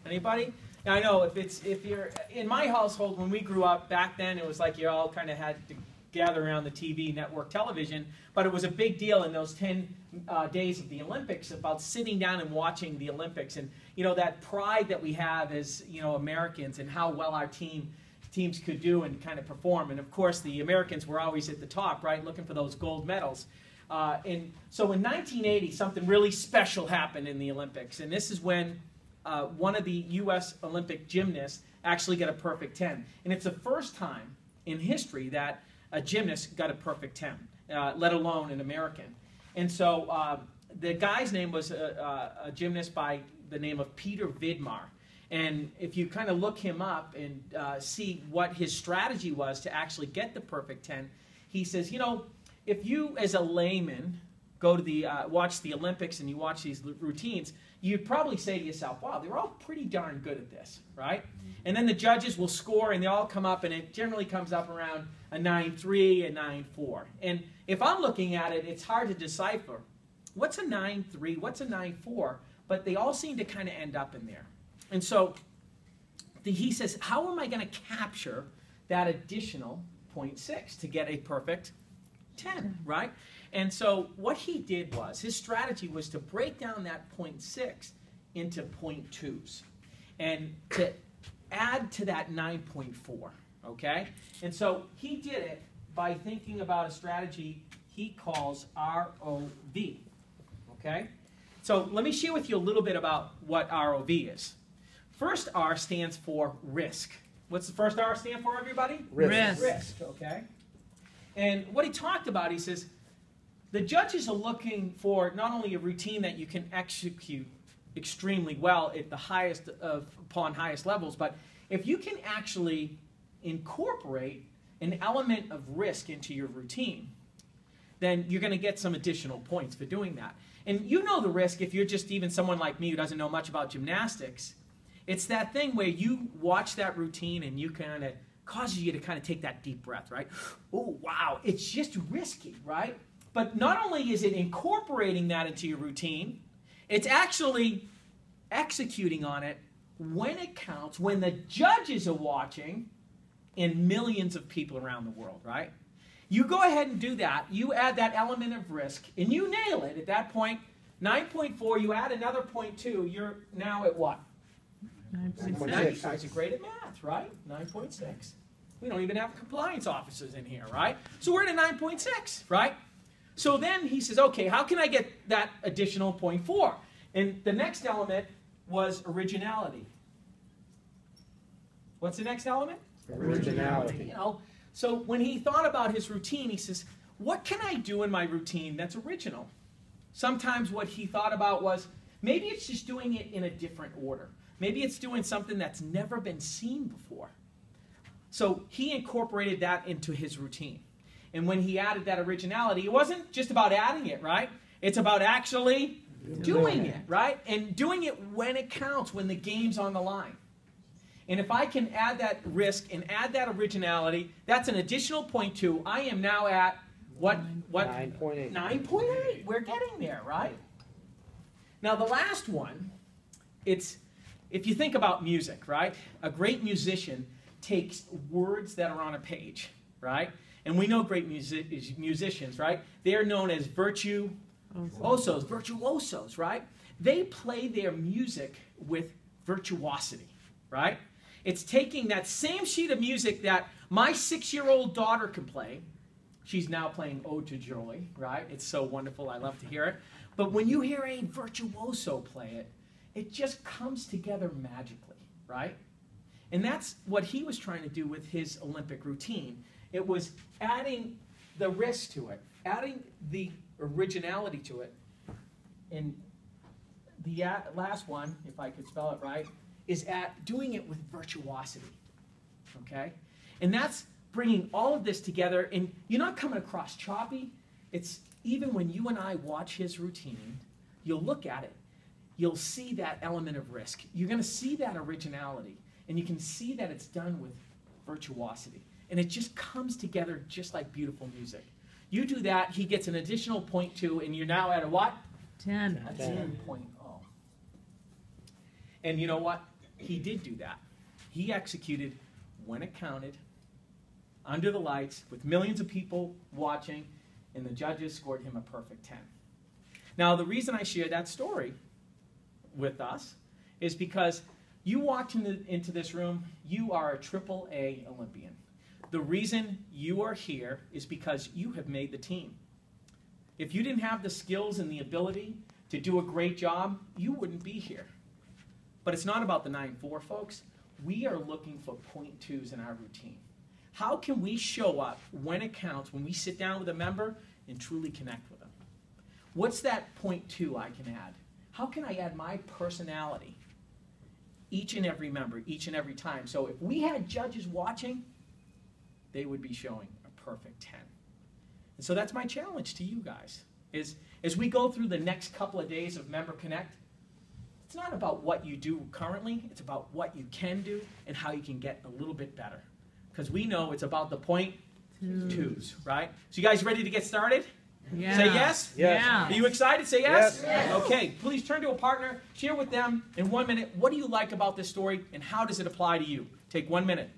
Anybody? Now, I know if you're in my household when we grew up back then, it was like you all kind of had to gather around the TV, network television, but it was a big deal in those 10 days of the Olympics about sitting down and watching the Olympics, and that pride that we have as Americans and how well our teams could do and kind of perform. And of course, the Americans were always at the top, right, looking for those gold medals. And so in 1980, something really special happened in the Olympics, and this is when one of the U.S. Olympic gymnasts actually got a perfect 10. And it's the first time in history that a gymnast got a perfect 10, let alone an American. And so the guy's name was a gymnast by the name of Peter Vidmar. And if you kind of look him up and see what his strategy was to actually get the perfect 10, he says, if you as a layman go to the watch the Olympics and you watch these routines, you'd probably say to yourself, wow, they're all pretty darn good at this, right? And then the judges will score and they all come up, and it generally comes up around a 9.3, a 9.4. And if I'm looking at it, it's hard to decipher what's a 9.3, what's a 9.4, but they all seem to kind of end up in there. And so he says, how am I going to capture that additional 0.6 to get a perfect 10, right? And so what he did was, his strategy was to break down that 0.6 into 0.2s and to add to that 9.4, okay? And so he did it by thinking about a strategy he calls ROV, okay? So let me share with you a little bit about what ROV is. First R stands for risk. What's the first R stand for, everybody? Risk. Risk, okay? And what he talked about, he says, the judges are looking for not only a routine that you can execute extremely well at the highest upon highest levels, but if you can actually incorporate an element of risk into your routine, then you're going to get some additional points for doing that. And you know the risk if you're just even someone like me who doesn't know much about gymnastics. It's that thing where you watch that routine and you kind of causes you to kind of take that deep breath, right? Oh, wow, it's just risky, right? But not only is it incorporating that into your routine, it's actually executing on it when it counts, when the judges are watching, and millions of people around the world, right? You go ahead and do that. You add that element of risk, and you nail it at that point. 9.4, you add another 0.2, you're now at what? 9.6. You guys are great at math, right? 9.6. We don't even have compliance officers in here, right? So we're at a 9.6, right? So then he says, okay, how can I get that additional 0.4? And the next element was originality. What's the next element? Originality. So when he thought about his routine, he says, what can I do in my routine that's original? Sometimes what he thought about was, maybe it's just doing it in a different order. Maybe it's doing something that's never been seen before. So he incorporated that into his routine. And when he added that originality, it wasn't just about adding it, right? It's about actually doing it, right? And doing it when it counts, when the game's on the line. And if I can add that risk and add that originality, that's an additional 0.2. I am now at what? 9.8. 9.8. We're getting there, right? Now the last one, it's, if you think about music, right? A great musician takes words that are on a page, right? And we know great musicians, right? They are known as virtuosos, right? They play their music with virtuosity, right? It's taking that same sheet of music that my 6-year-old daughter can play. She's now playing Ode to Joy, right? It's so wonderful. I love to hear it. But when you hear a virtuoso play it, it just comes together magically, right? And that's what he was trying to do with his Olympic routine. It was adding the risk to it, adding the originality to it. And the last one, if I could spell it right, is at doing it with virtuosity, okay? And that's bringing all of this together, and you're not coming across choppy. It's even when you and I watch his routine, you'll look at it, you'll see that element of risk. You're going to see that originality, and you can see that it's done with virtuosity. And it just comes together just like beautiful music. You do that, he gets an additional 0.2, and you're now at a what? 10. A 10.0. And you know what? he did do that. He executed when it counted, under the lights, with millions of people watching, and the judges scored him a perfect 10. Now, the reason I share that story with us is because you walked into this room, you are a AAA Olympian. The reason you are here is because you have made the team. If you didn't have the skills and the ability to do a great job, you wouldn't be here. But it's not about the 9.4, folks. We are looking for .2s in our routine. How can we show up when it counts, when we sit down with a member and truly connect with them? What's that .2 I can add? How can I add my personality each and every member, each and every time? So if we had judges watching, they would be showing a perfect 10. And so that's my challenge to you guys, is as we go through the next couple of days of Member Connect, it's not about what you do currently, it's about what you can do and how you can get a little bit better. Because we know it's about the .2s, right? So you guys ready to get started? Yeah. Say yes? Yes. Yeah. Are you excited? Say yes? Yes. Okay, please turn to a partner, share with them in 1 minute, what do you like about this story and how does it apply to you? Take 1 minute.